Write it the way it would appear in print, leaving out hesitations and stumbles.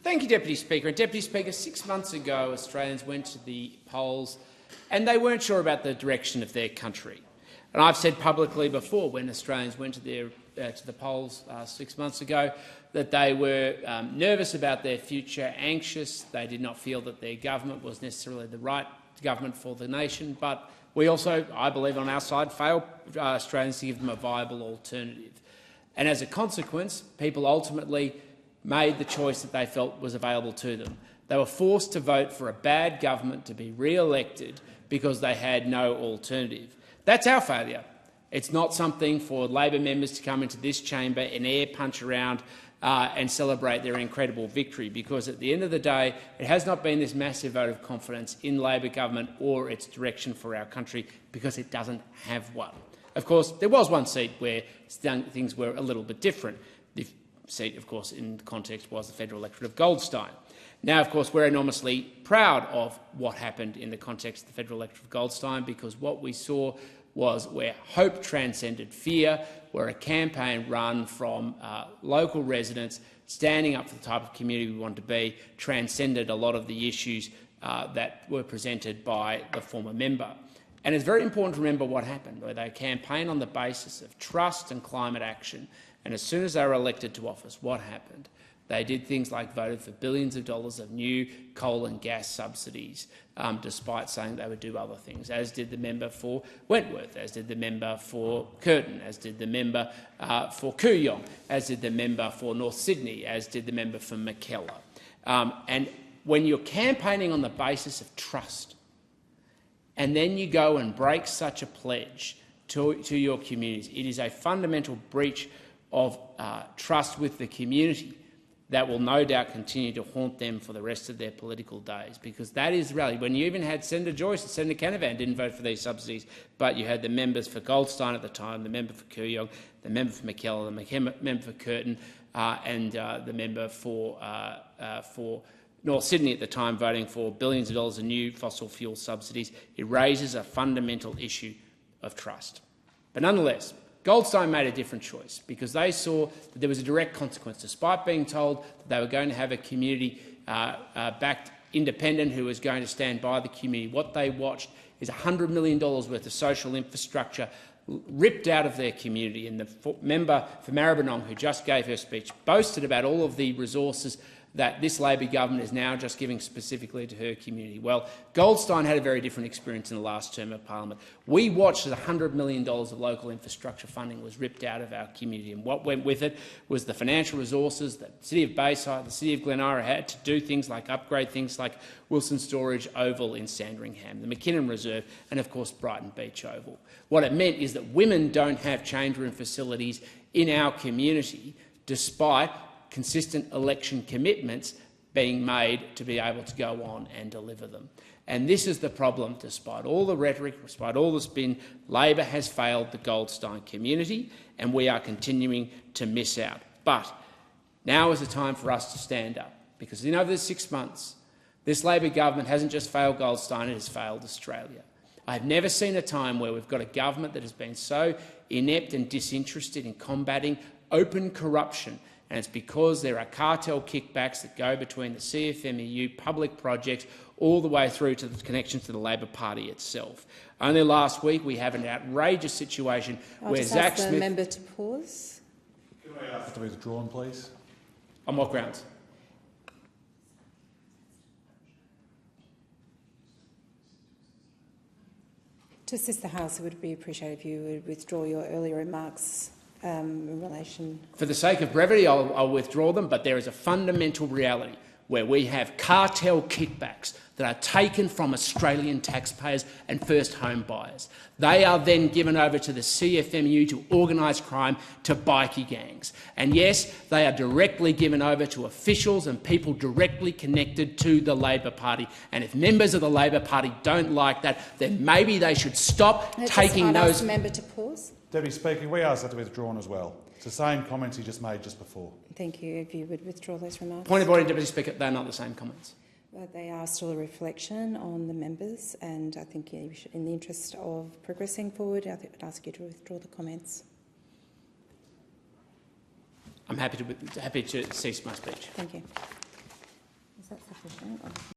Thank you, Deputy Speaker. And Deputy Speaker, 6 months ago, Australians went to the polls and they weren't sure about the direction of their country. And I've said publicly before, when Australians went to the polls 6 months ago, that they were nervous about their future, anxious. They did not feel that their government was necessarily the right government for the nation. But we also, I believe on our side, failed Australians to give them a viable alternative. And as a consequence, people ultimately made the choice that they felt was available to them. They were forced to vote for a bad government to be re-elected because they had no alternative. That's our failure. It's not something for Labor members to come into this chamber and air punch around and celebrate their incredible victory, because at the end of the day, it has not been this massive vote of confidence in Labor government or its direction for our country, because it doesn't have one. Of course, there was one seat where things were a little bit different. The seat, of course, in context was the federal electorate of Goldstein. Now, of course, we're enormously proud of what happened in the context of the federal electorate of Goldstein, because what we saw was where hope transcended fear, where a campaign run from local residents standing up for the type of community we want to be transcended a lot of the issues that were presented by the former member. And it's very important to remember what happened, where they campaigned on the basis of trust and climate action. And as soon as they were elected to office, what happened? They did things like voted for billions of dollars of new coal and gas subsidies, despite saying they would do other things, as did the member for Wentworth, as did the member for Curtin, as did the member for Kooyong, as did the member for North Sydney, as did the member for Mackellar. And when you're campaigning on the basis of trust, and then you go and break such a pledge to your communities, it is a fundamental breach of trust with the community that will no doubt continue to haunt them for the rest of their political days, because that is really when you even had Senator Joyce and Senator Canavan didn't vote for these subsidies, but you had the members for Goldstein at the time, the member for Kooyong, the member for Mackellar, the member for Curtin, and the member for North Sydney at the time voting for billions of dollars of new fossil fuel subsidies. It raises a fundamental issue of trust. But nonetheless, Goldstein made a different choice, because they saw that there was a direct consequence. Despite being told that they were going to have a community-backed independent who was going to stand by the community, what they watched is $100 million worth of social infrastructure ripped out of their community. And the member for Maribyrnong, who just gave her speech, boasted about all of the resources that this Labor government is now just giving specifically to her community. Well, Goldstein had a very different experience in the last term of parliament. We watched as $100 million of local infrastructure funding was ripped out of our community, and what went with it was the financial resources that the City of Bayside, the City of Glen Eira had to do things like upgrade things like Wilson Storage Oval in Sandringham, the McKinnon Reserve, and of course Brighton Beach Oval. What it meant is that women don't have change room facilities in our community, despite consistent election commitments being made to be able to go on and deliver them. And this is the problem. Despite all the rhetoric, despite all the spin, Labor has failed the Goldstein community, and we are continuing to miss out. But now is the time for us to stand up, because in over the 6 months, this Labor government hasn't just failed Goldstein, it has failed Australia. I've never seen a time where we've got a government that has been so inept and disinterested in combating open corruption, and it's because there are cartel kickbacks that go between the CFMEU public projects all the way through to the connections to the Labor Party itself. Only last week we have an outrageous situation where Zack Smith— I'll just ask the member to pause. Can I ask to be withdrawn, please? On what grounds? To assist the House, it would be appreciated if you would withdraw your earlier remarks in relation— For the sake of brevity, I'll withdraw them, but there is a fundamental reality where we have cartel kickbacks that are taken from Australian taxpayers and first home buyers. They are then given over to the CFMEU to organised crime, to bikie gangs. And yes, they are directly given over to officials and people directly connected to the Labor Party. And if members of the Labor Party don't like that, then maybe they should stop taking those— I'd ask the member to pause. Deputy Speaker, we ask that to be withdrawn as well. It's the same comments he just made just before. Thank you. If you would withdraw those remarks. Point of order, Deputy Speaker, they're not the same comments. They are still a reflection on the members, and I think in the interest of progressing forward, I'd ask you to withdraw the comments. I'm happy to cease my speech. Thank you. President.